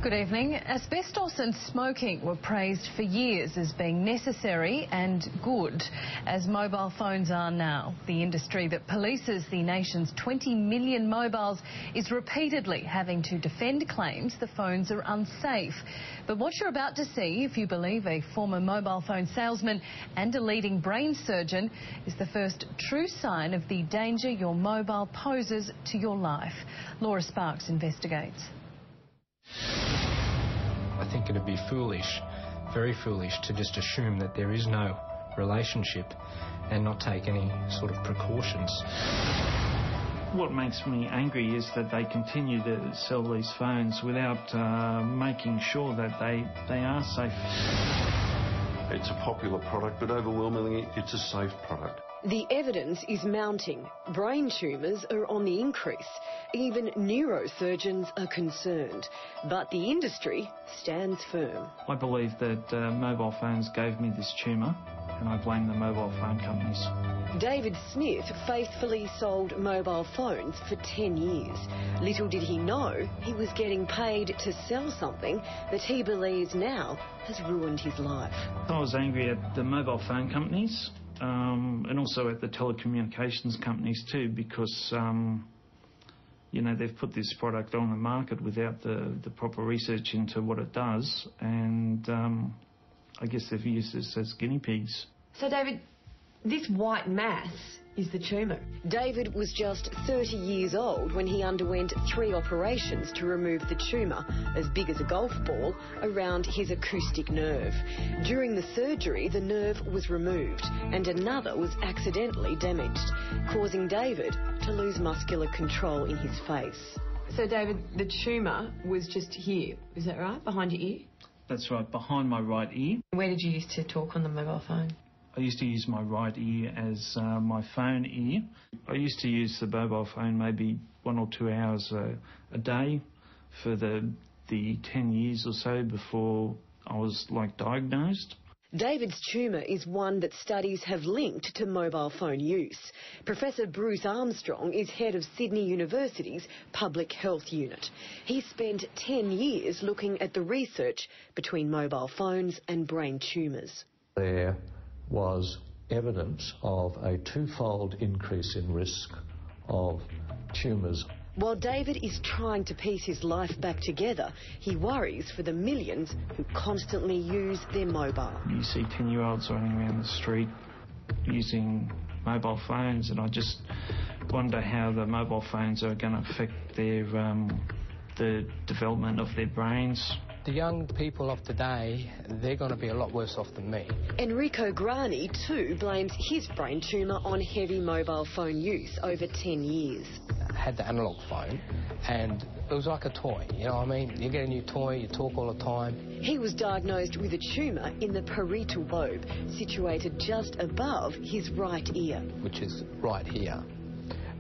Good evening. Asbestos and smoking were praised for years as being necessary and good, as mobile phones are now. The industry that polices the nation's 20 million mobiles is repeatedly having to defend claims the phones are unsafe. But what you're about to see, if you believe a former mobile phone salesman and a leading brain surgeon, is the first true sign of the danger your mobile poses to your life. Laura Sparks investigates. I think it'd be foolish, very foolish, to just assume that there is no relationship and not take any sort of precautions. What makes me angry is that they continue to sell these phones without making sure that they are safe. It's a popular product, but overwhelmingly it's a safe product. The evidence is mounting. Brain tumours are on the increase. Even neurosurgeons are concerned. But the industry stands firm. I believe that mobile phones gave me this tumour, and I blame the mobile phone companies. David Smith faithfully sold mobile phones for 10 years. Little did he know he was getting paid to sell something that he believes now has ruined his life. I was angry at the mobile phone companies and also at the telecommunications companies too, because you know, they've put this product on the market without the proper research into what it does, and I guess they've used this as guinea pigs. So David, this white mass is the tumour. David was just 30 years old when he underwent 3 operations to remove the tumour, as big as a golf ball, around his acoustic nerve. During the surgery, the nerve was removed and another was accidentally damaged, causing David to lose muscular control in his face. So David, the tumour was just here, is that right, behind your ear? That's right, behind my right ear. Where did you used to talk on the mobile phone? I used to use my right ear as my phone ear. I used to use the mobile phone maybe 1 or 2 hours a day for the 10 years or so before I was diagnosed. David's tumour is one that studies have linked to mobile phone use. Professor Bruce Armstrong is head of Sydney University's Public Health Unit. He spent 10 years looking at the research between mobile phones and brain tumours. There was evidence of a 2-fold increase in risk of tumours. While David is trying to piece his life back together, he worries for the millions who constantly use their mobile. You see 10-year-olds running around the street using mobile phones, and I just wonder how the mobile phones are going to affect their the development of their brains. The young people of today, they're going to be a lot worse off than me. Enrico Grani too blames his brain tumour on heavy mobile phone use over 10 years. I had the analogue phone and it was like a toy, you know what I mean? You get a new toy, you talk all the time. He was diagnosed with a tumour in the parietal lobe, situated just above his right ear. Which is right here,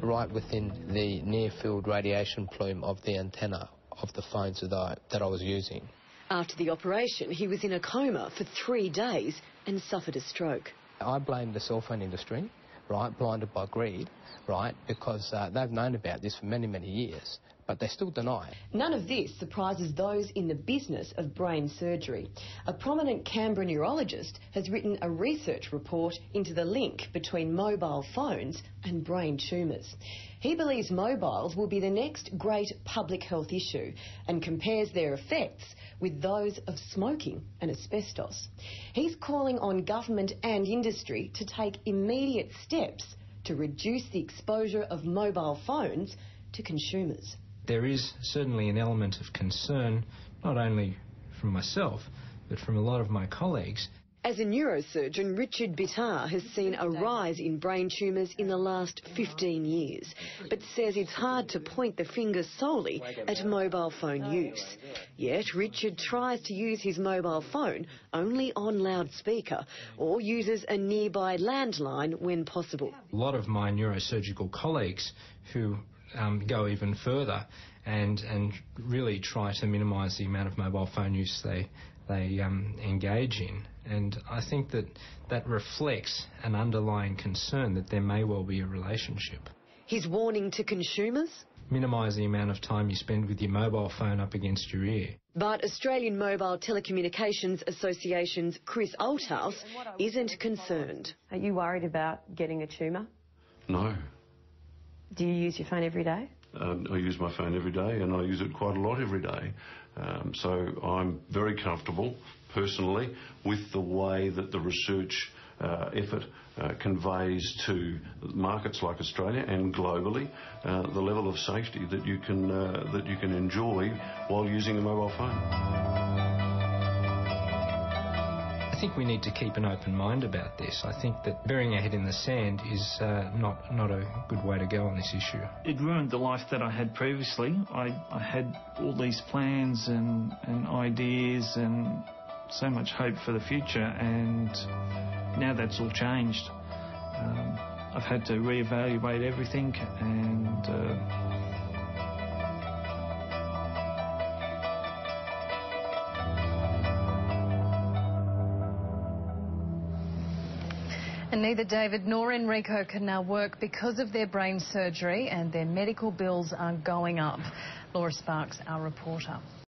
right within the near-field radiation plume of the antenna of the phones that I was using. After the operation, he was in a coma for 3 days and suffered a stroke. I blame the cell phone industry, right, blinded by greed, right, because they've known about this for many, many years, but they still deny it. None of this surprises those in the business of brain surgery. A prominent Canberra neurologist has written a research report into the link between mobile phones and brain tumours. He believes mobiles will be the next great public health issue and compares their effects with those of smoking and asbestos. He's calling on government and industry to take immediate steps to reduce the exposure of mobile phones to consumers. There is certainly an element of concern, not only from myself, but from a lot of my colleagues. As a neurosurgeon, Richard Bitar has seen a rise in brain tumours in the last 15 years, but says it's hard to point the finger solely at mobile phone use. Yet Richard tries to use his mobile phone only on loudspeaker or uses a nearby landline when possible. A lot of my neurosurgical colleagues who go even further and really try to minimise the amount of mobile phone use they engage in. And I think that reflects an underlying concern that there may well be a relationship. His warning to consumers? minimise the amount of time you spend with your mobile phone up against your ear. But Australian Mobile Telecommunications Association's Chris Althouse isn't concerned. Are you worried about getting a tumour? No. Do you use your phone every day? I use my phone every day, and I use it quite a lot every day. So I'm very comfortable, personally, with the way that the research effort conveys to markets like Australia and globally the level of safety that you can enjoy while using a mobile phone. I think we need to keep an open mind about this. I think that burying our head in the sand is not a good way to go on this issue. It ruined the life that I had previously. I had all these plans and ideas and so much hope for the future, and now that's all changed. I've had to reevaluate everything, and And neither David nor Enrico can now work because of their brain surgery, and their medical bills are going up. Laura Sparks, our reporter.